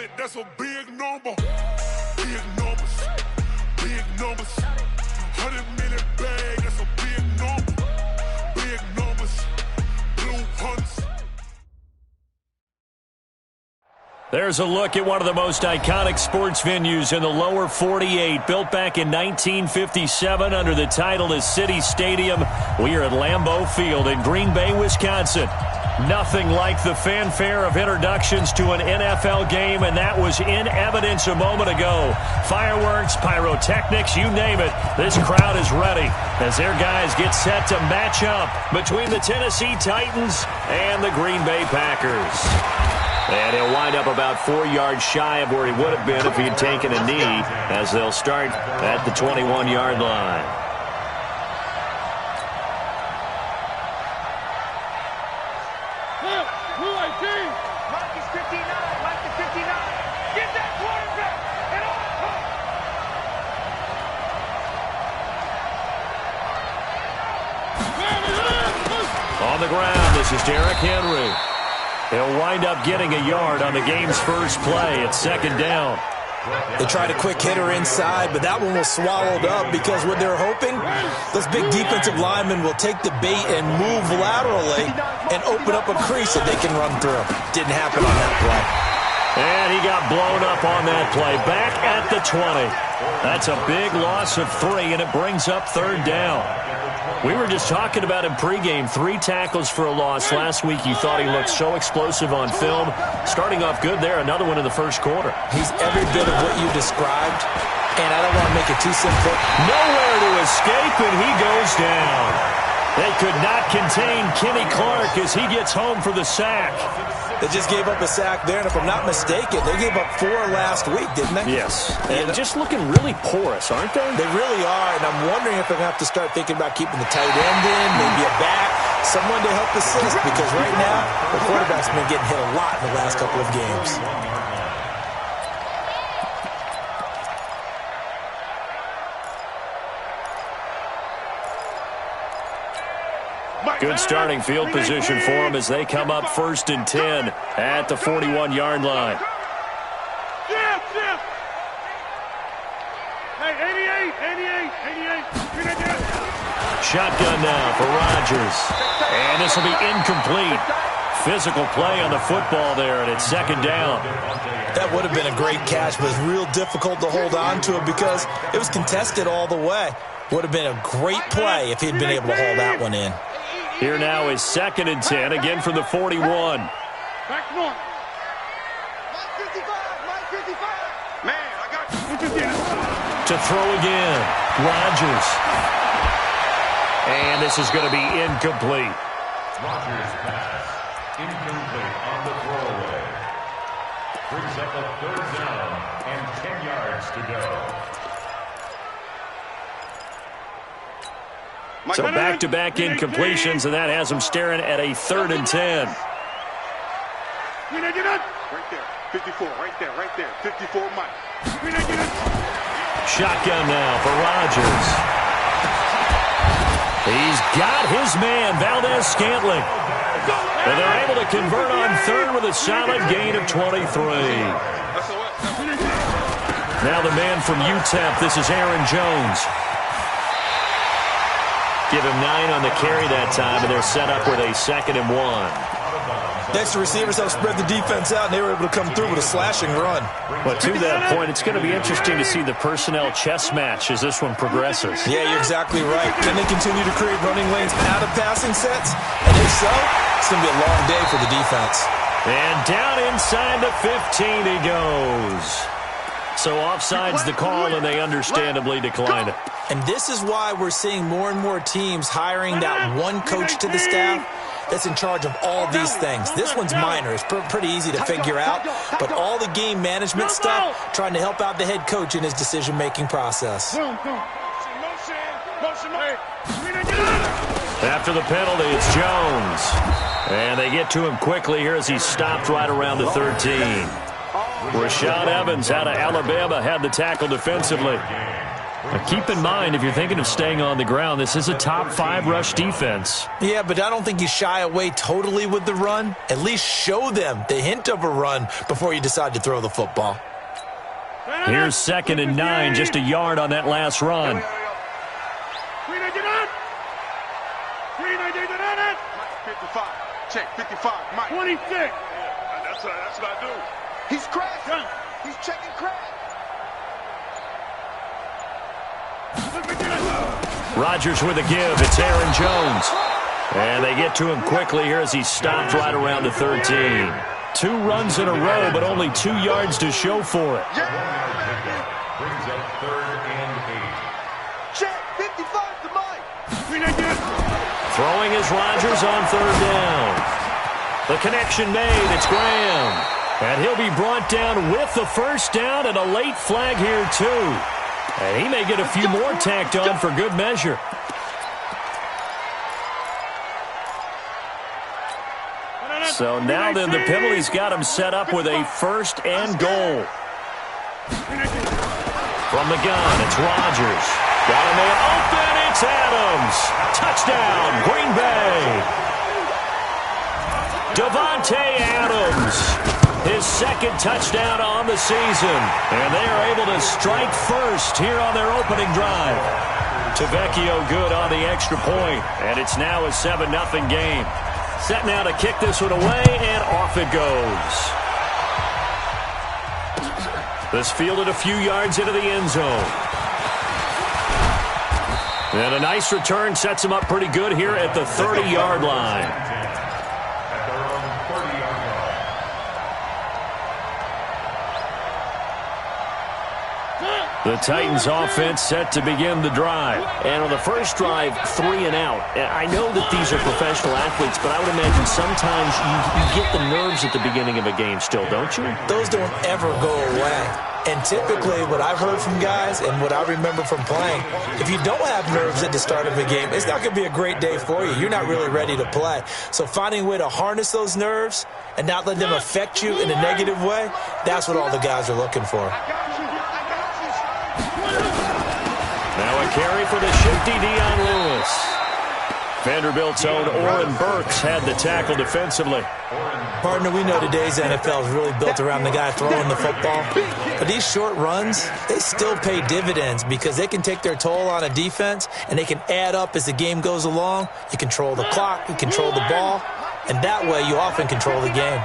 it, that's a big number. Big numbers, big numbers. 100 million bag, that's a big number. Big numbers, blue hunts. There's a look at one of the most iconic sports venues in the lower 48. Built back in 1957 under the title of City Stadium. We are at Lambeau Field in Green Bay, Wisconsin. Nothing like the fanfare of introductions to an NFL game, and that was in evidence a moment ago. Fireworks, pyrotechnics, you name it. This crowd is ready as their guys get set to match up between the Tennessee Titans and the Green Bay Packers. And he'll wind up about 4 yards shy of where he would have been if he had taken a knee, as they'll start at the 21-yard line. On the ground, this is Derrick Henry. He'll wind up getting a yard on the game's first play. It's second down. They tried a quick hitter inside, but that one was swallowed up because what they're hoping, those big defensive linemen will take the bait and move laterally and open up a crease that they can run through. Didn't happen on that play. And he got blown up on that play. Back at the 20. That's a big loss of 3, and it brings up third down. We were just talking about him pregame. 3 tackles for a loss. Last week you thought he looked so explosive on film. Starting off good there. Another one in the first quarter. He's every bit of what you described, and I don't want to make it too simple. Nowhere to escape, and he goes down. They could not contain Kenny Clark as he gets home for the sack. They just gave up a sack there, and if I'm not mistaken, they gave up 4 last week, didn't they? Yes. And just looking really porous, aren't they? They really are, and I'm wondering if they're going to have to start thinking about keeping the tight end in, maybe a back, someone to help assist, because right now, the quarterback's been getting hit a lot in the last couple of games. Good starting field position for them as they come up 1st and 10 at the 41-yard line. Shotgun now for Rodgers. And this will be incomplete. Physical play on the football there, and it's second down. That would have been a great catch, but it's real difficult to hold on to it because it was contested all the way. Would have been a great play if he'd been able to hold that one in. Here now is 2nd and 10, again from the 41. Back north. Man, I got you. To throw again, Rodgers. And this is going to be incomplete. Rodgers pass. Incomplete on the throwaway. Brings up a 3rd down and 10 yards to go. So back-to-back incompletions, and that has them staring at a 3rd and 10. Right there, 54, right there, 54, Mike. Shotgun now for Rodgers. He's got his man, Valdez-Scantling. And they're able to convert on 3rd with a solid gain of 23. Now the man from UTEP, this is Aaron Jones. Give him 9 on the carry that time, and they're set up with a 2nd and 1. Next, the receivers have spread the defense out, and they were able to come through with a slashing run. But to that point, it's going to be interesting to see the personnel chess match as this one progresses. Yeah, you're exactly right. Can they continue to create running lanes out of passing sets? And if so, it's going to be a long day for the defense. And down inside the 15 he goes. So offside's the call, and they understandably declined it. And this is why we're seeing more and more teams hiring that one coach to the staff that's in charge of all these things. This one's minor. It's pretty easy to figure out. But all the game management stuff, trying to help out the head coach in his decision-making process. After the penalty, it's Jones. And they get to him quickly here as he's stopped right around the 13. Rashad Evans out of Alabama had the tackle defensively. Now keep in mind, if you're thinking of staying on the ground, this is a top 5 rush defense. Yeah, but I don't think you shy away totally with the run. At least show them the hint of a run before you decide to throw the football. Here's 2nd and 9, just a yard on that last run. 55. Check, 55. Mike. 26. That's what I do. He's crashing. He's checking crash. Rodgers with a give. It's Aaron Jones. And they get to him quickly here as he stopped right around the 13. 2 runs in a row, but only 2 yards to show for it. Brings up 3rd and 8. Check, 55 to Mike. Throwing is Rodgers on 3rd down. The connection made. It's Graham. And he'll be brought down with the 1st down and a late flag here, too. And he may get a few more tacked on for good measure. So now then, the penalty's got him set up with a 1st and goal. From the gun, it's Rodgers. Got a man open, it's Adams. Touchdown, Green Bay. Davante Adams. His 2nd touchdown on the season. And they are able to strike first here on their opening drive. Tavecchio good on the extra point. And it's now a 7-0 game. Set now to kick this one away, and off it goes. This fielded a few yards into the end zone. And a nice return sets him up pretty good here at the 30-yard line. At their own 30-yard line. The Titans offense set to begin the drive. And on the first drive, 3 and out. I know that these are professional athletes, but I would imagine sometimes you get the nerves at the beginning of a game still, don't you? Those don't ever go away. And typically what I've heard from guys and what I remember from playing, if you don't have nerves at the start of a game, it's not going to be a great day for you. You're not really ready to play. So finding a way to harness those nerves and not let them affect you in a negative way, that's what all the guys are looking for. Now a carry for the shifty Dion Lewis. Vanderbilt's own Oren Burks had the tackle defensively. Partner, we know today's NFL is really built around the guy throwing the football. But these short runs, they still pay dividends because they can take their toll on a defense and they can add up as the game goes along. You control the clock, you control the ball, and that way you often control the game.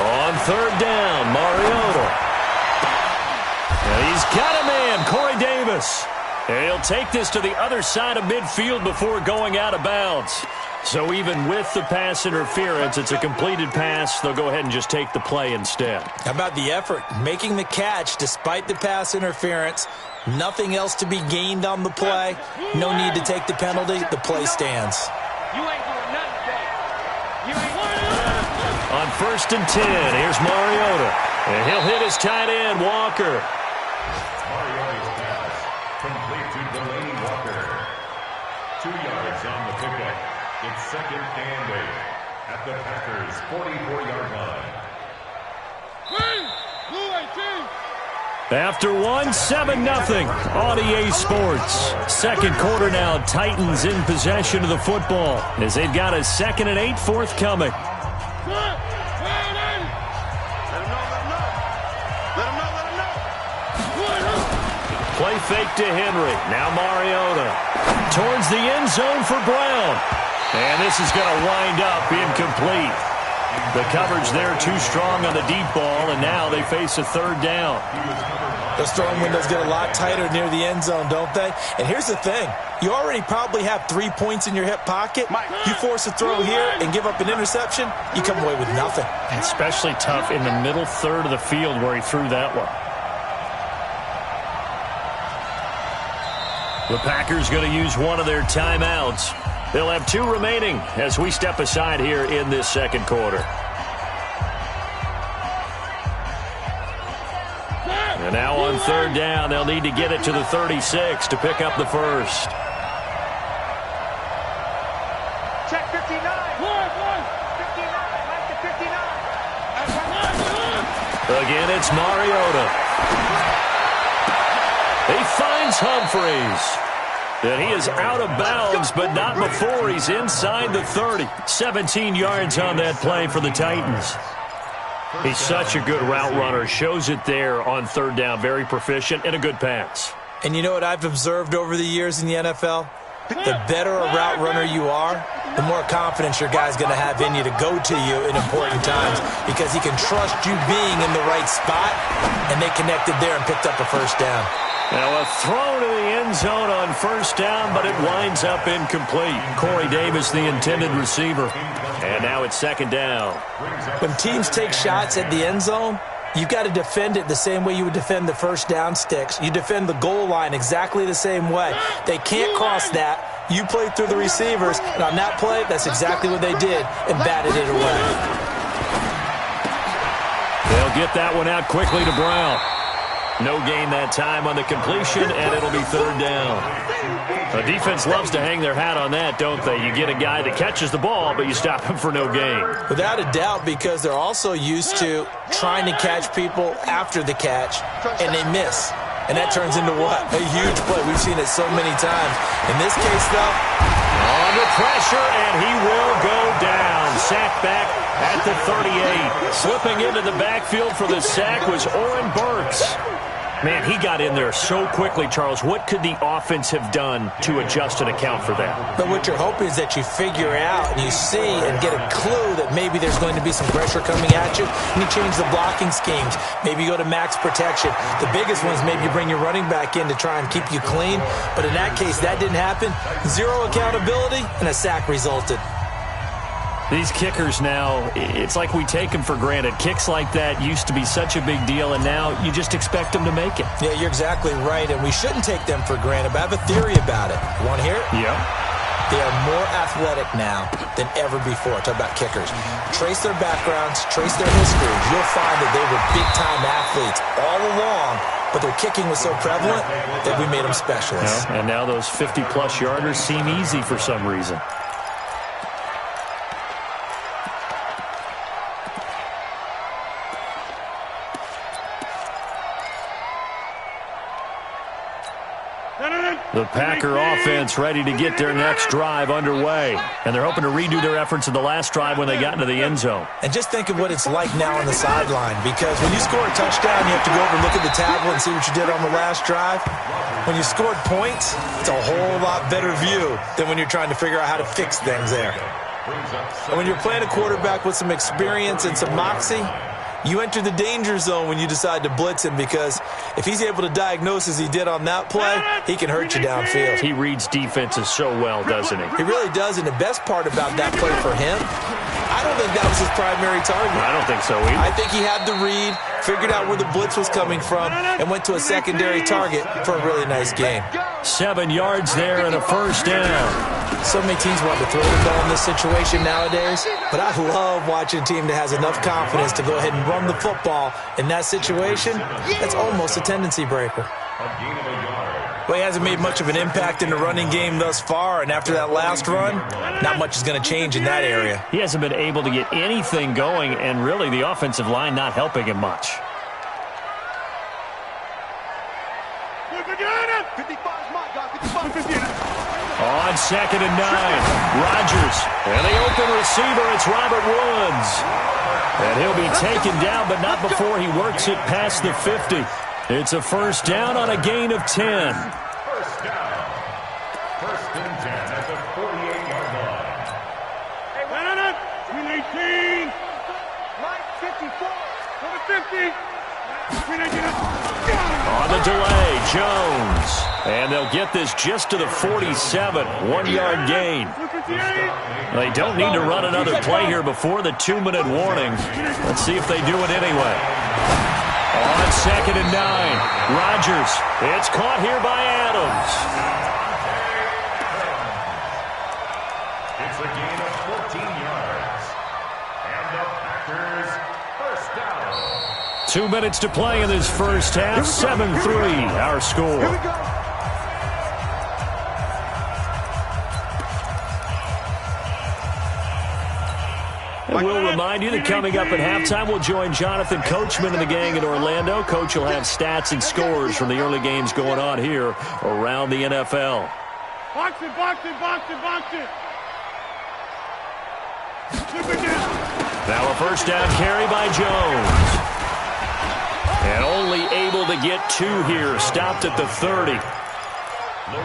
On 3rd down, Mariota. And he's got a man, Corey Davis. And he'll take this to the other side of midfield before going out of bounds. So even with the pass interference, it's a completed pass. They'll go ahead and just take the play instead. How about the effort? Making the catch despite the pass interference. Nothing else to be gained on the play. No need to take the penalty. The play stands. You ain't doing nothing today. You ain't On 1st and 10, here's Mariota. And he'll hit his tight end, Walker. Mariota's pass complete to Delaney Walker. 2 yards on the pickup. It's 2nd and 8 at the Packers' 44-yard line. After one, 7-0 on EA Sports. 2nd quarter now, Titans in possession of the football as they've got a 2nd and 8 forthcoming. Play fake to Henry. Now Mariota. Towards the end zone for Brown. And this is going to wind up incomplete. The coverage there too strong on the deep ball, and now they face a 3rd down. Those throwing windows get a lot tighter near the end zone, don't they? And here's the thing. You already probably have 3 points in your hip pocket. You force a throw here and give up an interception, you come away with nothing. Especially tough in the middle 3rd of the field where he threw that one. The Packers going to use one of their timeouts. They'll have 2 remaining as we step aside here in this 2nd quarter. And now on 3rd down, they'll need to get it to the 36 to pick up the first. check 59. 59. Like the 59. Again, it's Mariota. He finds Humphries. And he is out of bounds, but not before he's inside the 30. 17 yards on that play for the Titans. He's such a good route runner. Shows it there on third down. Very proficient and a good pass. And you know what I've observed over the years in the NFL? The better a route runner you are, the more confidence your guy's going to have in you to go to you in important times because he can trust you being in the right spot, and they connected there and picked up a first down. Now a throw to the end zone on first down, but it winds up incomplete. Corey Davis, the intended receiver. And now it's second down. When teams take shots at the end zone, you've got to defend it the same way you would defend the first down sticks. You defend the goal line exactly the same way. They can't cross that. You play through the receivers, and on that play, that's exactly what they did and batted it away. They'll get that one out quickly to Brown. No gain that time on the completion, and it'll be third down. The defense loves to hang their hat on that, don't they? You get a guy that catches the ball, but you stop him for no gain. Without a doubt, because they're also used to trying to catch people after the catch, and they miss. And that turns into what? A huge play. We've seen it so many times. In this case, though, under pressure, and he will go down. Sacked back at the 38. Slipping into the backfield for the sack was Oren Burks. Man, he got in there so quickly, Charles. What could the offense have done to adjust and account for that? But what you're hoping is that you figure out and you see and get a clue that maybe there's going to be some pressure coming at you, and you change the blocking schemes. Maybe you go to max protection. The biggest one is maybe you bring your running back in to try and keep you clean. But in that case, that didn't happen. Zero accountability, and a sack resulted. These kickers now, it's like we take them for granted. Kicks like that used to be such a big deal, and now you just expect them to make it. Yeah, you're exactly right, and we shouldn't take them for granted, but I have a theory about it. You want to hear it? Yeah. They are more athletic now than ever before. Talk about kickers. Trace their backgrounds, trace their histories. You'll find that they were big-time athletes all along, but their kicking was so prevalent that we made them specialists. Yeah, and now those 50-plus yarders seem easy for some reason. The Packer offense ready to get their next drive underway. And they're hoping to redo their efforts in the last drive when they got into the end zone. And just think of what it's like now on the sideline, because when you score a touchdown, you have to go over and look at the tablet and see what you did on the last drive. When you scored points, it's a whole lot better view than when you're trying to figure out how to fix things there. And when you're playing a quarterback with some experience and some moxie, you enter the danger zone when you decide to blitz him, because if he's able to diagnose as he did on that play, he can hurt you downfield. He reads defenses so well, doesn't he? He really does, and the best part about that play for him, I don't think that was his primary target. I don't think so either. I think he had the read, figured out where the blitz was coming from, and went to a secondary target for a really nice gain. 7 yards there and a first down. So many teams want to throw the ball in this situation nowadays, but I love watching a team that has enough confidence to go ahead and run the football in that situation. That's almost a tendency breaker. Well, he hasn't made much of an impact in the running game thus far, and after that last run, not much is going to change in that area. He hasn't been able to get anything going, and really the offensive line not helping him much. On 2nd and 9, Rodgers, and the open receiver, it's Robert Woods. And he'll be taken down, but not before he works it past the 50. It's a first down on a gain of 10. First down. First and 10 at the 48-yard line. Hey, run it. 18. Mike, 54. Number 50. On the delay, Jones. And they'll get this just to the 47. 1 yard gain. They don't need to run another play here before the 2-minute warning. Let's see if they do it anyway. On 2nd and 9, Rodgers. It's caught here by Adams. It's a gain of 14 yards. And the Packers first down. 2 minutes to play in this first half. 7-3, our score. Here we go. And we'll remind you that coming up at halftime, we'll join Jonathan Coachman and the gang in Orlando. Coach will have stats and scores from the early games going on here around the NFL. Box it, box it, box it, box it. Now a first down carry by Jones. And only able to get 2 here. Stopped at the 30.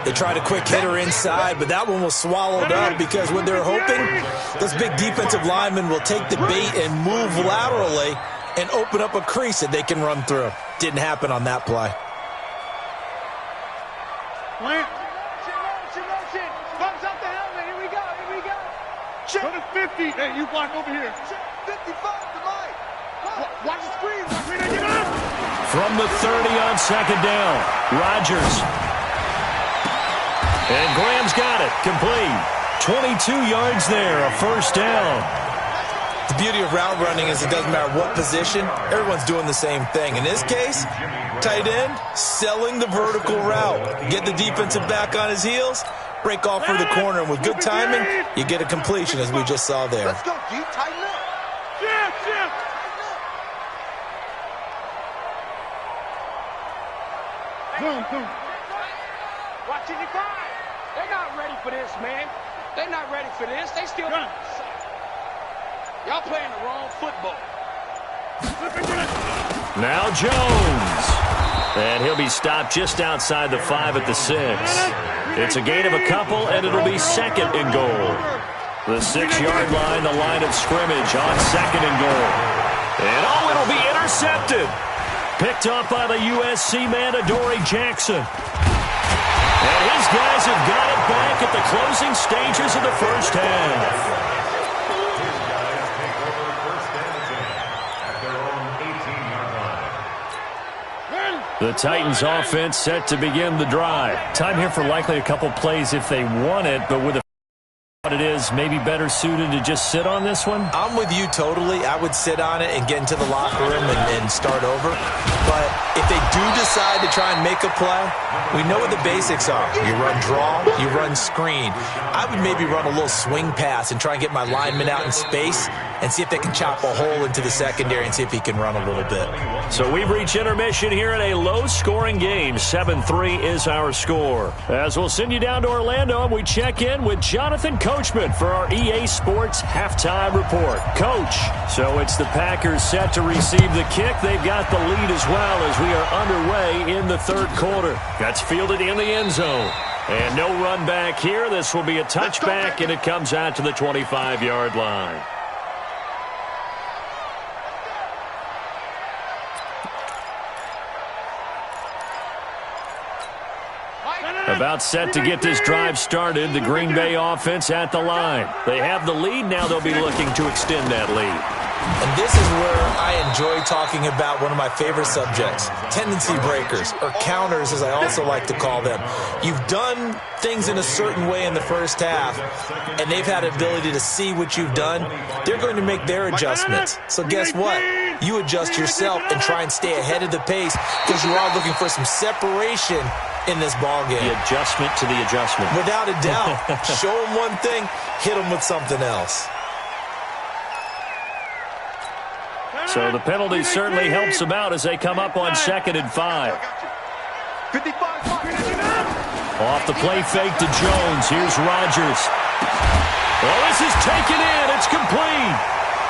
They tried a quick hitter inside, but that one was swallowed up because when they're hoping, those big defensive linemen will take the bait and move laterally and open up a crease that they can run through. Didn't happen on that play. Bumps up the helmet. Here we go. Here we go. Go to 50. Hey, you block over here. 55 to Mike. Watch the screen. From the 30 on second down, Rodgers. And Graham's got it. Complete. 22 yards there, a first down. The beauty of route running is it doesn't matter what position. Everyone's doing the same thing. In this case, tight end, selling the vertical route. Get the defensive back on his heels, break off for the corner, and with good timing, you get a completion as we just saw there. Let's go, G. Tighten up. Shift. Boom. Watching your guys. They're not ready for this, man. They're not ready for this. They still... Y'all playing the wrong football. Now Jones. And he'll be stopped just outside the 5 at the 6. It's a gain of a couple, and it'll be second and goal. The 6-yard line, the line of scrimmage on second and goal. And it'll be intercepted. Picked up by the USC man, Adoree Jackson. And his guys have got it back at the closing stages of the first half. The Titans offense set to begin the drive. Time here for likely a couple plays if they want it, but with what it is, maybe better suited to just sit on this one? I'm with you totally. I would sit on it and get into the locker room and start over. But if they do decide to try and make a play, we know what the basics are. You run draw, you run screen. I would maybe run a little swing pass and try and get my lineman out in space and see if they can chop a hole into the secondary and see if he can run a little bit. So we've reached intermission here in a low-scoring game. 7-3 is our score. As we'll send you down to Orlando, and we check in with Jonathan Coachman for our EA Sports Halftime Report. Coach, so it's the Packers set to receive the kick. They've got the lead as well as we are underway in the third quarter. That's fielded in the end zone. And no run back here. This will be a touchback, and it comes out to the 25-yard line. About set to get this drive started, the Green Bay offense at the line. They have the lead. Now they'll be looking to extend that lead. And this is where I enjoy talking about one of my favorite subjects, tendency breakers, or counters as I also like to call them. You've done things in a certain way in the first half, and they've had an ability to see what you've done. They're going to make their adjustments. So guess what? You adjust yourself and try and stay ahead of the pace because you are looking for some separation in this ball game. The adjustment to the adjustment. Without a doubt. Show them one thing, hit them with something else. So the penalty certainly helps them out as they come up on 2nd and 5. 55. Off the play fake to Jones. Here's Rodgers. Well, this is taken in. It's complete.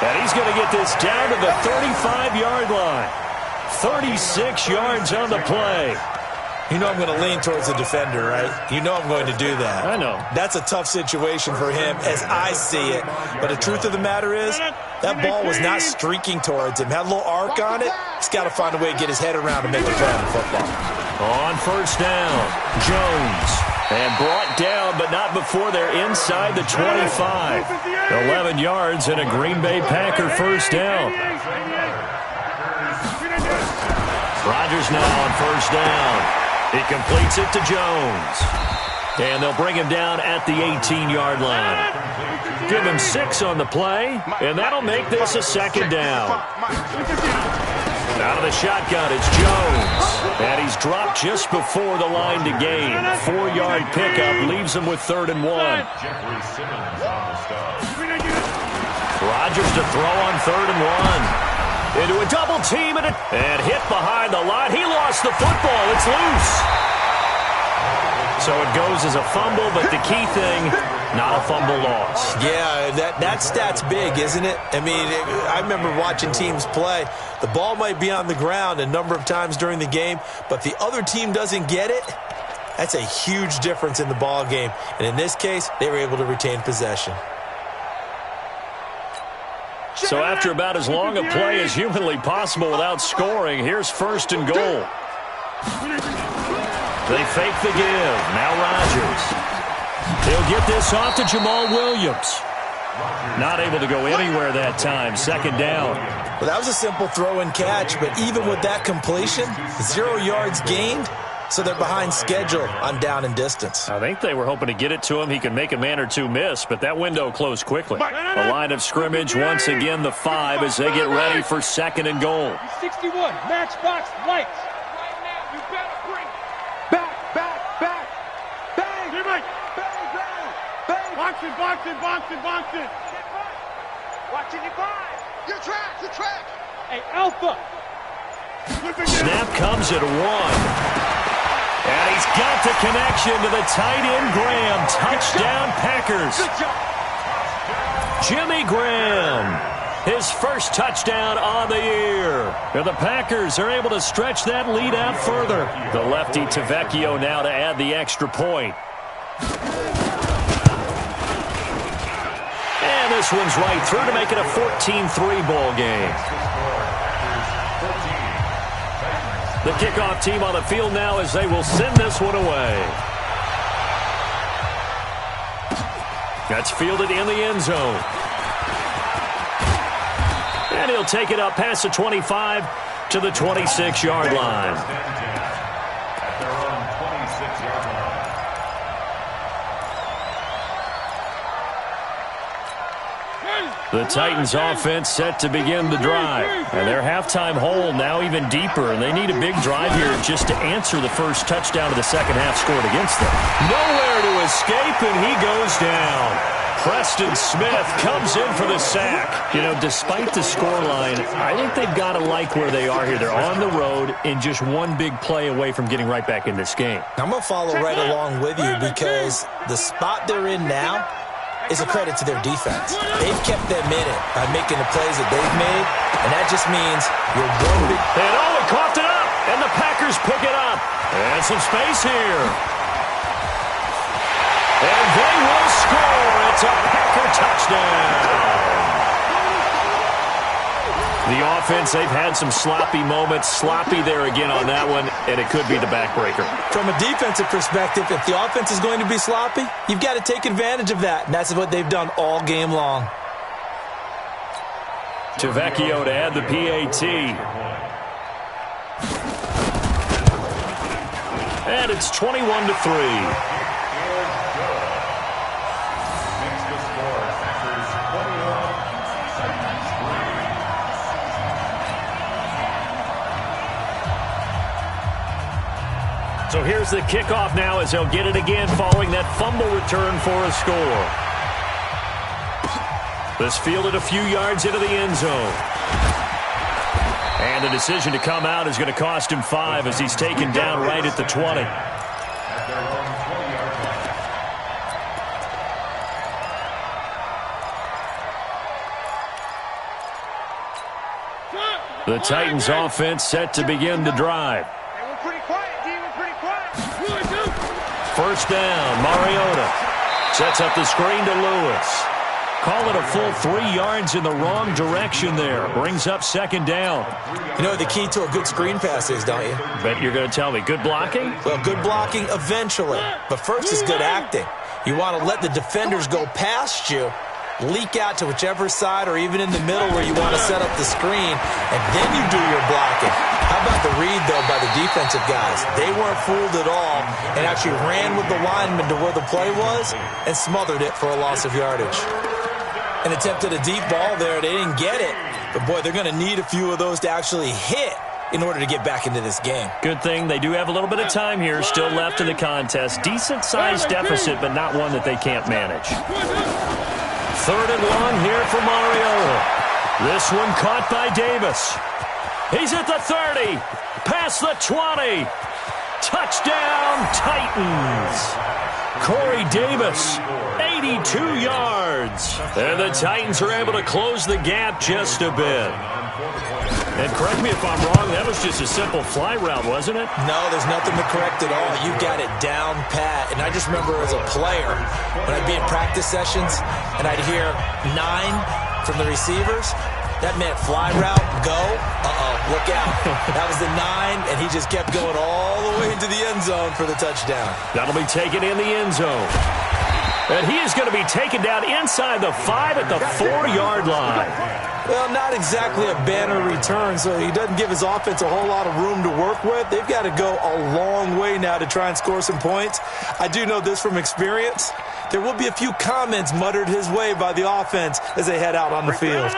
And he's going to get this down to the 35-yard line. 36 yards on the play. You know I'm going to lean towards the defender, right? You know I'm going to do that. I know. That's a tough situation for him as I see it. But the truth of the matter is, that ball was not streaking towards him. Had a little arc on it. He's got to find a way to get his head around and make a play on the football. On first down, Jones. And brought down, but not before they're inside the 25. 11 yards and a Green Bay Packer first down. Rodgers now on first down. He completes it to Jones. And they'll bring him down at the 18-yard line. Give him 6 on the play, and that'll make this a second down. Out of the shotgun, it's Jones. And he's dropped just before the line to gain. 4-yard pickup leaves him with 3rd and 1. Rodgers to throw on 3rd and 1. Into a double team and hit behind the line. He lost the football. It's loose. So it goes as a fumble, but the key thing, not a fumble loss. Yeah, that stat's big, isn't it? I mean, I remember watching teams play. The ball might be on the ground a number of times during the game, but the other team doesn't get it. That's a huge difference in the ball game. And in this case, they were able to retain possession. So after about as long a play as humanly possible without scoring, here's 1st and goal. They fake the give. Now Rodgers. He'll get this off to Jamal Williams. Not able to go anywhere that time. 2nd down. Well, that was a simple throw and catch, but even with that completion, 0 yards gained, so they're behind schedule on down and distance. I think they were hoping to get it to him. He could make a man or two miss, but that window closed quickly. The line of scrimmage, once again, the 5 as they get ready for 2nd and goal. 61, matchbox lights. Right now, you better bring it. Back. Bang. Bang. Box it. Watching your guys. Your track. Hey, Alpha. Snap comes at 1. And he's got the connection to the tight end, Graham. Touchdown, Packers. Good job. Jimmy Graham, his first touchdown on the year. And the Packers are able to stretch that lead out further. The lefty Tavecchio now to add the extra point. And this one's right through to make it a 14-3 ball game. The kickoff team on the field now as they will send this one away. That's fielded in the end zone. And he'll take it up past the 25 to the 26-yard line. At their own 26-yard line. The Titans offense set to begin the drive. And their halftime hole now even deeper. And they need a big drive here just to answer the first touchdown of the second half scored against them. Nowhere to escape, and he goes down. Preston Smith comes in for the sack. You know, despite the scoreline, I think they've got to like where they are here. They're on the road and just one big play away from getting right back in this game. I'm going to follow right along with you because the spot they're in now is a credit to their defense. They've kept them in it by making the plays that they've made, and that just means you're one big... And he coughed it up, and the Packers pick it up. And some space here. And they will score. It's a Packer touchdown. The offense, they've had some sloppy moments. Sloppy there again on that one, and it could be the backbreaker. From a defensive perspective, if the offense is going to be sloppy, you've got to take advantage of that, and that's what they've done all game long. Tavecchio to add the PAT. And it's 21-3. So here's the kickoff now as they'll get it again following that fumble return for a score. This fielded a few yards into the end zone. And the decision to come out is going to cost him 5 as he's taken down right at the 20. The Titans offense set to begin the drive. First down, Mariota sets up the screen to Lewis. Call it a full 3 yards in the wrong direction there. Brings up 2nd down. You know what the key to a good screen pass is, don't you? Bet you're going to tell me. Good blocking? Well, good blocking eventually. But first is good acting. You want to let the defenders go past you, leak out to whichever side or even in the middle where you want to set up the screen, and then you do your blocking. How about the read, though, by the defensive guys? They weren't fooled at all and actually ran with the lineman to where the play was and smothered it for a loss of yardage. And attempted a deep ball there. They didn't get it. But, boy, they're going to need a few of those to actually hit in order to get back into this game. Good thing they do have a little bit of time here still left in the contest. Decent-sized deficit, but not one that they can't manage. 3rd and long here for Mariota. This one caught by Davis. He's at the 30, past the 20. Touchdown, Titans. Corey Davis, 82 yards. And the Titans are able to close the gap just a bit. And correct me if I'm wrong, that was just a simple fly route, wasn't it? No, there's nothing to correct at all. You got it down pat. And I just remember as a player, when I'd be in practice sessions and I'd hear 9 from the receivers, that meant fly route, go, look out. That was the 9, and he just kept going all the way into the end zone for the touchdown. That'll be taken in the end zone. And he is going to be taken down inside the 5 at the 4-yard line. Well, not exactly a banner return, so he doesn't give his offense a whole lot of room to work with. They've got to go a long way now to try and score some points. I do know this from experience. There will be a few comments muttered his way by the offense as they head out on the field.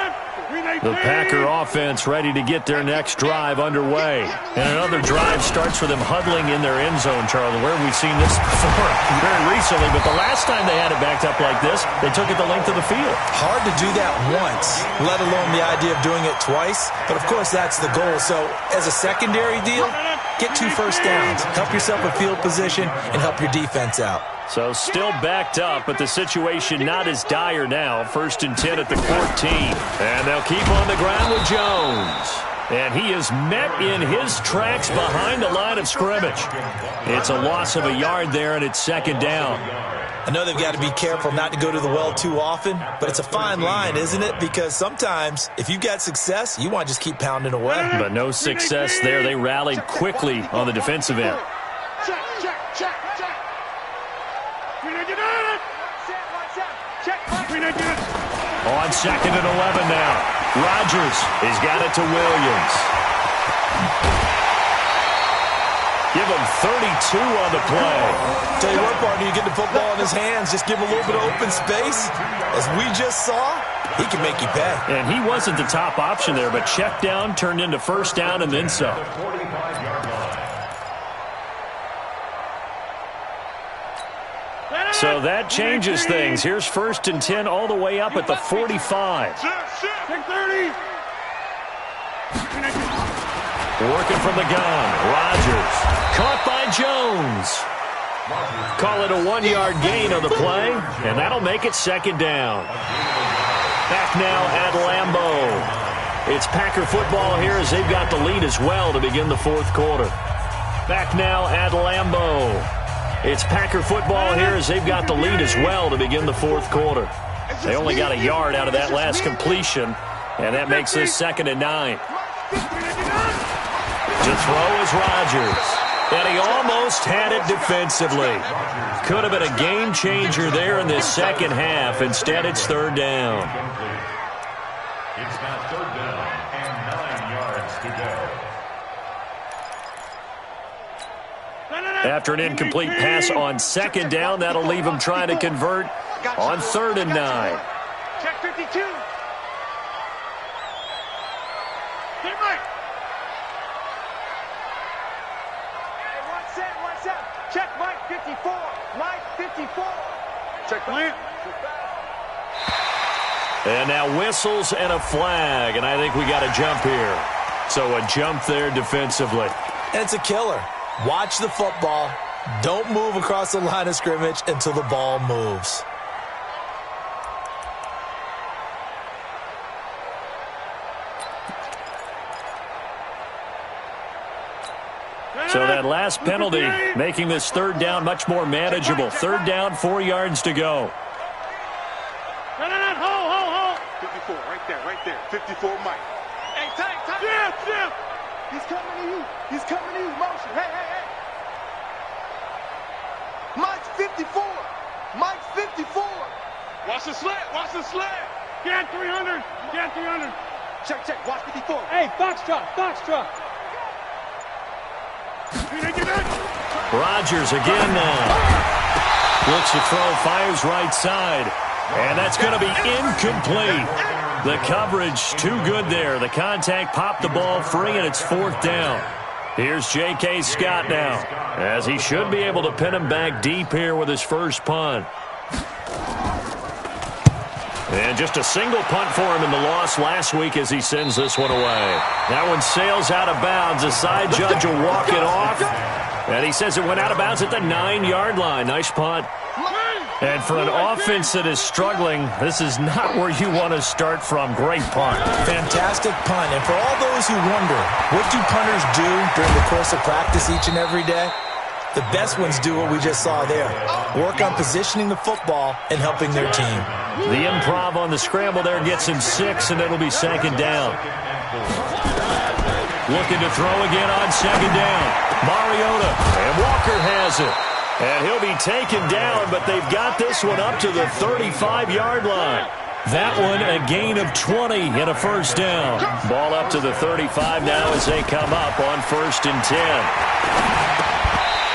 The Packer offense ready to get their next drive underway. And another drive starts with them huddling in their end zone, Charlie. Where have we seen this before? Very recently, but the last time they had it backed up like this, they took it the length of the field. Hard to do that once, let alone the idea of doing it twice. But, of course, that's the goal. So, as a secondary deal, get 2 first downs. Help yourself with field position and help your defense out. So still backed up, but the situation not as dire now. 1st and 10 at the 14. And they'll keep on the ground with Jones. And he is met in his tracks behind the line of scrimmage. It's a loss of a yard there, and it's 2nd down. I know they've got to be careful not to go to the well too often, but it's a fine line, isn't it? Because sometimes, if you've got success, you want to just keep pounding away. But no success there. They rallied quickly on the defensive end. Check. On 2nd and 11 now. Rodgers has got it to Williams. Give him 32 on the play. Tell you what, partner, you get the football in his hands, just give him a little bit of open space. As we just saw, he can make you pay. And he wasn't the top option there, but check down turned into 1st down and then some. So that changes things. Here's 1st and 10 all the way up at the 45. Working from the gun. Rodgers. Caught by Jones. Call it a 1-yard gain on the play, and that'll make it 2nd down. Back now at Lambeau. It's Packer football here as they've got the lead as well to begin the 4th quarter. Back now at Lambeau. It's Packer football here as they've got the lead as well to begin the 4th quarter. They only got a yard out of that last completion, and that makes this 2nd and 9. To throw is Rodgers, and he almost had it defensively. Could have been a game changer there in this 2nd half. Instead, it's 3rd down. It's now 3rd down and 9 yards to go. After an incomplete pass on 2nd down, that'll leave him trying to convert on 3rd and 9. Check 52. Hey, Mike. Hey, 1 set. Check Mike 54. Mike 54. Check Mike. And now whistles and a flag, and I think we got a jump here. So a jump there defensively. And it's a killer. Watch the football. Don't move across the line of scrimmage until the ball moves. So that last penalty making this 3rd down much more manageable. 3rd down, 4 yards to go. Hold. 54, right there. 54, Mike. Hey, tight. Jim. He's coming to you. Motion. Hey. Mike's 54. Watch the sled. Get 300. Check. Watch 54. Hey, Foxtrot. Rodgers again now. Looks to throw, fires right side. And that's going to be incomplete. The coverage too good there. The contact popped the ball free, and it's 4th down. Here's J.K. Scott now, as he should be able to pin him back deep here with his first punt. And just a single punt for him in the loss last week as he sends this one away. That one sails out of bounds. The side judge will walk it off. And he says it went out of bounds at the 9-yard line. Nice punt. And for an offense that is struggling, this is not where you want to start from. Great punt. Fantastic punt. And for all those who wonder, what do punters do during the course of practice each and every day? The best ones do what we just saw there. Work on positioning the football and helping their team. The improv on the scramble there gets him 6, and it'll be 2nd down. Looking to throw again on 2nd down. Mariota, and Walker has it. And he'll be taken down, but they've got this one up to the 35-yard line. That one a gain of 20 and a 1st down. Ball up to the 35 now as they come up on 1st and 10.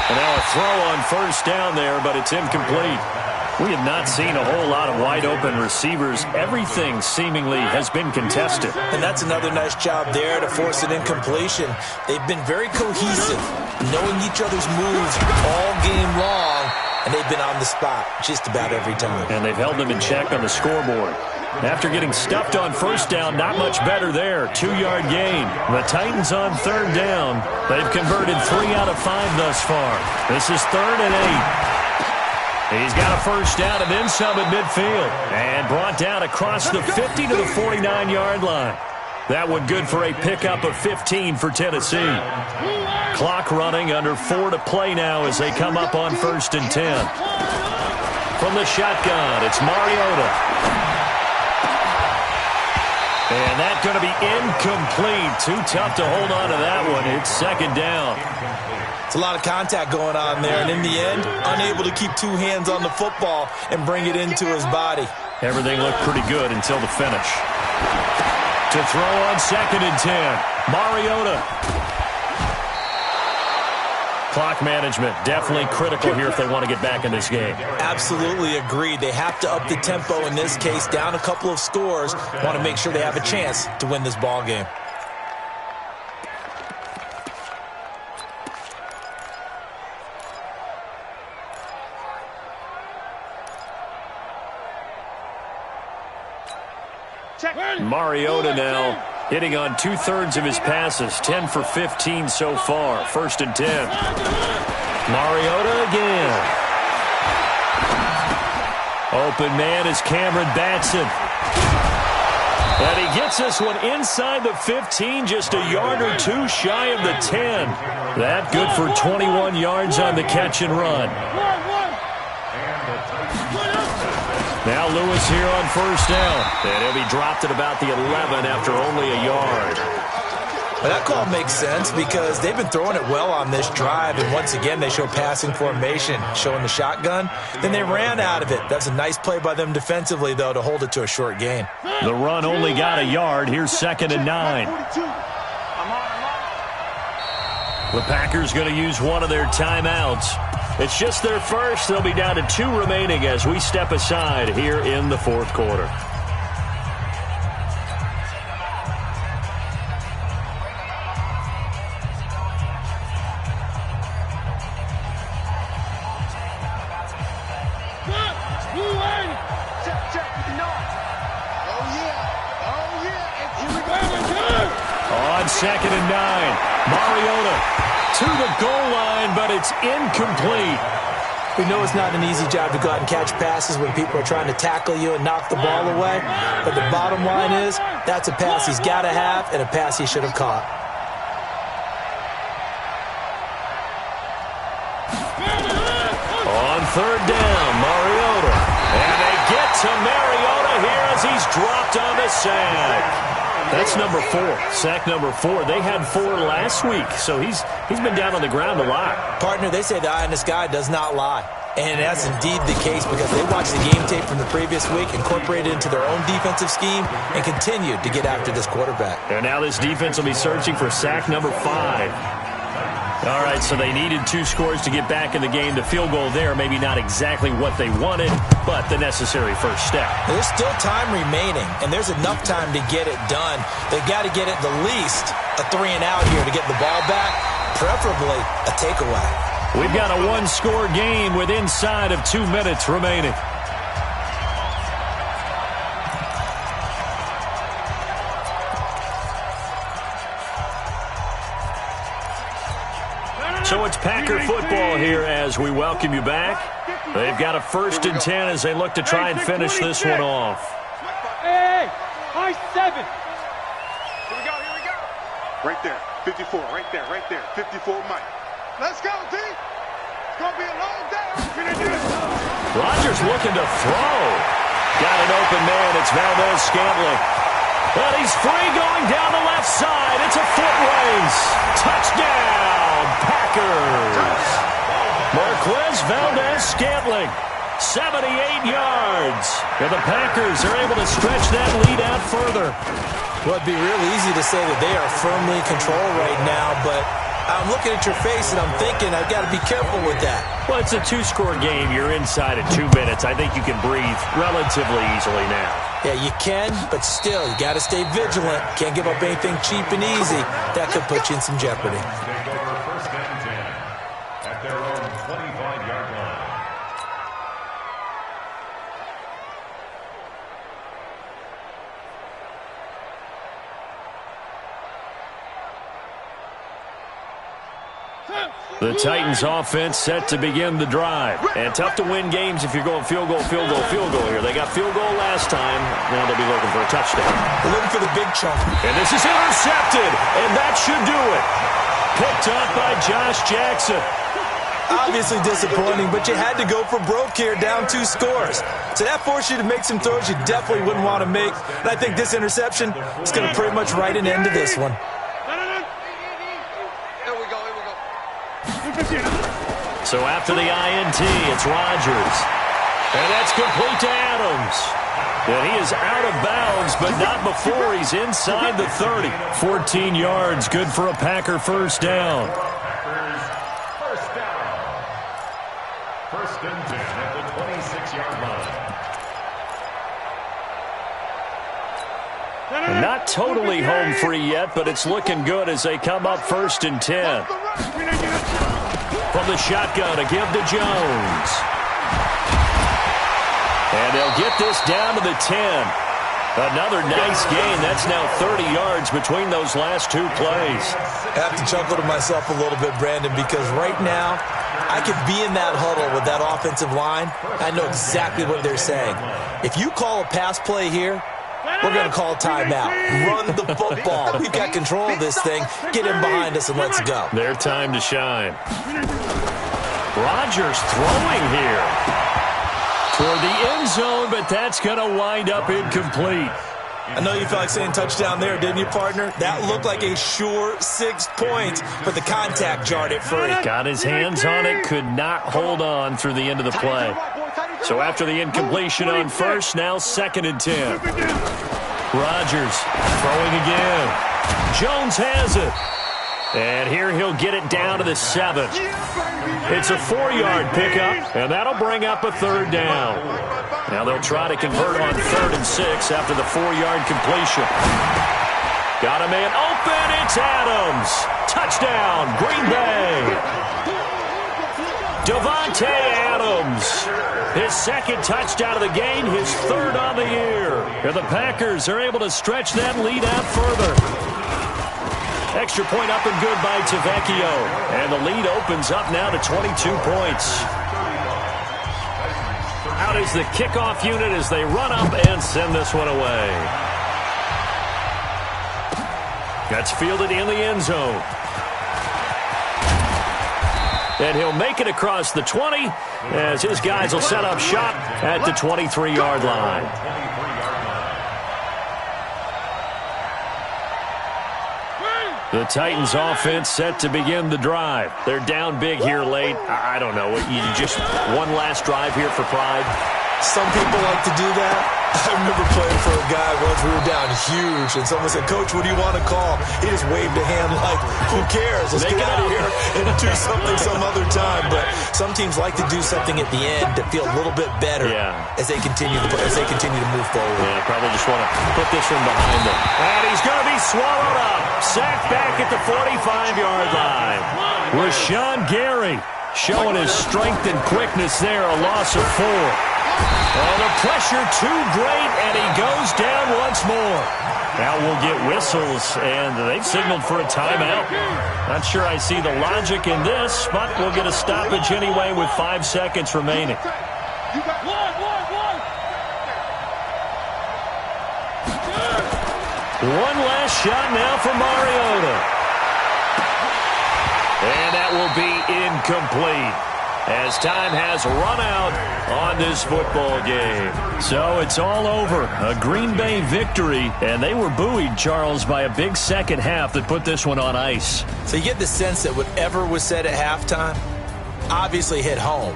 And now a throw on 1st down there, but it's incomplete. We have not seen a whole lot of wide-open receivers. Everything seemingly has been contested. And that's another nice job there to force an incompletion. They've been very cohesive, knowing each other's moves all game long, and they've been on the spot just about every time. And they've held them in check on the scoreboard. After getting stuffed on 1st down, not much better there. 2-yard gain. The Titans on 3rd down. They've converted 3 out of 5 thus far. This is 3rd and 8. He's got a 1st down and then some at midfield. And brought down across the 50 to the 49-yard line. That one good for a pickup of 15 for Tennessee. Clock running, under 4 to play now as they come up on 1st and 10. From the shotgun, it's Mariota. And that's going to be incomplete. Too tough to hold on to that one. It's 2nd down. It's a lot of contact going on there, and in the end, unable to keep 2 hands on the football and bring it into his body. Everything looked pretty good until the finish. To throw on 2nd and 10. Mariota. Clock management definitely critical here if they want to get back in this game. Absolutely agreed. They have to up the tempo in this case, down a couple of scores. Want to make sure they have a chance to win this ball game. Mariota now hitting on 2/3 of his passes, 10 for 15 so far. 1st and 10. Mariota again. Open man is Cameron Batson. And he gets this one inside the 15, just a yard or 2 shy of the 10. That good for 21 yards on the catch and run. Now Lewis here on 1st down. And he'll be dropped at about the 11 after only a yard. Well, that call makes sense because they've been throwing it well on this drive. And once again, they show passing formation, showing the shotgun. Then they ran out of it. That's a nice play by them defensively, though, to hold it to a short gain. The run only got a yard. Here's 2nd and 9. The Packers going to use one of their timeouts. It's just their first. They'll be down to 2 remaining as we step aside here in the 4th quarter. On 2nd and 9, Mariota to the goal line, but it's incomplete. We know it's not an easy job to go out and catch passes when people are trying to tackle you and knock the ball away. But the bottom line is, that's a pass he's got to have and a pass he should have caught. On 3rd down, Mariota. And they get to Mariota here as he's dropped on the sack. That's number 4, sack number 4. They had 4 last week, so he's been down on the ground a lot. Partner, they say the eye in the sky does not lie. And that's indeed the case because they watched the game tape from the previous week, incorporated it into their own defensive scheme, and continued to get after this quarterback. And now this defense will be searching for sack number 5. All right, so they needed 2 scores to get back in the game. The field goal there, maybe not exactly what they wanted, but the necessary first step. There's still time remaining, and there's enough time to get it done. They've got to get at the least a 3-and-out here to get the ball back, preferably a takeaway. We've got a 1-score game with inside of 2 minutes remaining. So it's Packer football here as we welcome you back. They've got a 1st and 10 as they look to try and finish this one off. Hey, high 7. Here we go. Right there, 54, right there. 54, Mike. Let's go, D. It's going to be a long day. Rodgers looking to throw. Got an open man. It's Valdez-Scantling. And he's free going down the left side. It's a foot race. Touchdown, Packers. Marquez Valdez-Scantling, 78 yards. And the Packers are able to stretch that lead out further. Well, it'd be real easy to say that they are firmly in control right now, but I'm looking at your face and I'm thinking I've got to be careful with that. Well, it's a 2-score game. You're inside at 2 minutes. I think you can breathe relatively easily now. Yeah, you can, but still, you got to stay vigilant. Can't give up anything cheap and easy. That could put you in some jeopardy. Take over 1st and 10 at their own 25-yard line. The Titans offense set to begin the drive. And tough to win games if you're going field goal here. They got field goal last time. Now they'll be looking for a touchdown. They're looking for the big chunk. And this is intercepted. And that should do it. Picked up by Josh Jackson. Obviously disappointing, but you had to go for broke here, down 2 scores. So that forced you to make some throws you definitely wouldn't want to make. And I think this interception is going to pretty much write an end to this one. So after the INT, it's Rodgers. And that's complete to Adams. And he is out of bounds, but not before he's inside the 30. 14 yards, good for a Packer 1st down. Packers first down. 1st and 10 at the 26-yard line. And not totally home free yet, but it's looking good as they come up 1st and 10. From the shotgun, a give to Jones. And they'll get this down to the 10. Another nice gain. That's now 30 yards between those last 2 plays. I have to chuckle to myself a little bit, Brandon, because right now I could be in that huddle with that offensive line. I know exactly what they're saying. If you call a pass play here, we're going to call timeout. Run the football. We've got control of this thing. Get in behind us and let's go. Their time to shine. Rodgers throwing here toward the end zone, but that's going to wind up incomplete. I know you felt like saying touchdown there, didn't you, partner? That looked like a sure 6 points, but the contact jarred it free. Got his hands on it, could not hold on through the end of the play. So after the incompletion on 1st, now 2nd and 10. Rodgers throwing again. Jones has it. And here he'll get it down to the 7. It's a 4-yard pickup, and that'll bring up a 3rd down. Now they'll try to convert on 3rd and 6 after the 4-yard completion. Got a man open. It's Adams. Touchdown, Green Bay. Davante Adams. His 2nd touchdown of the game, his 3rd on the year. And the Packers are able to stretch that lead out further. Extra point up and good by Tavecchio. And the lead opens up now to 22 points. Out is the kickoff unit as they run up and send this one away. That's fielded in the end zone. And he'll make it across the 20 as his guys will set up shop at the 23-yard line. The Titans offense set to begin the drive. They're down big here late. I don't know. You just one last drive here for pride. Some people like to do that. I remember playing for a guy once. We were down huge, and someone said, "Coach, what do you want to call?" He just waved a hand like, "Who cares? Let's get out of here and do something some other time." But some teams like to do something at the end to feel a little bit better as they continue to move forward. Yeah, probably just want to put this one behind them. And he's going to be swallowed up. Sacked back at the 45-yard line. Rashawn Gary showing his strength and quickness there. A loss of 4. Oh, the pressure too great, and he goes down once more. Now we'll get whistles, and they've signaled for a timeout. Not sure I see the logic in this, but we'll get a stoppage anyway with 5 seconds remaining. One last shot now for Mariota. And that will be incomplete, as time has run out on this football game. So it's all over. A Green Bay victory, and they were buoyed, Charles, by a big second half that put this one on ice. So you get the sense that whatever was said at halftime obviously hit home.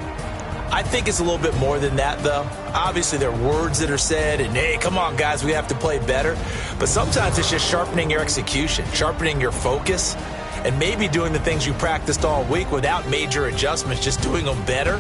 I think it's a little bit more than that, though. Obviously, there are words that are said, and, hey, come on, guys, we have to play better. But sometimes it's just sharpening your execution, sharpening your focus, and maybe doing the things you practiced all week without major adjustments, just doing them better.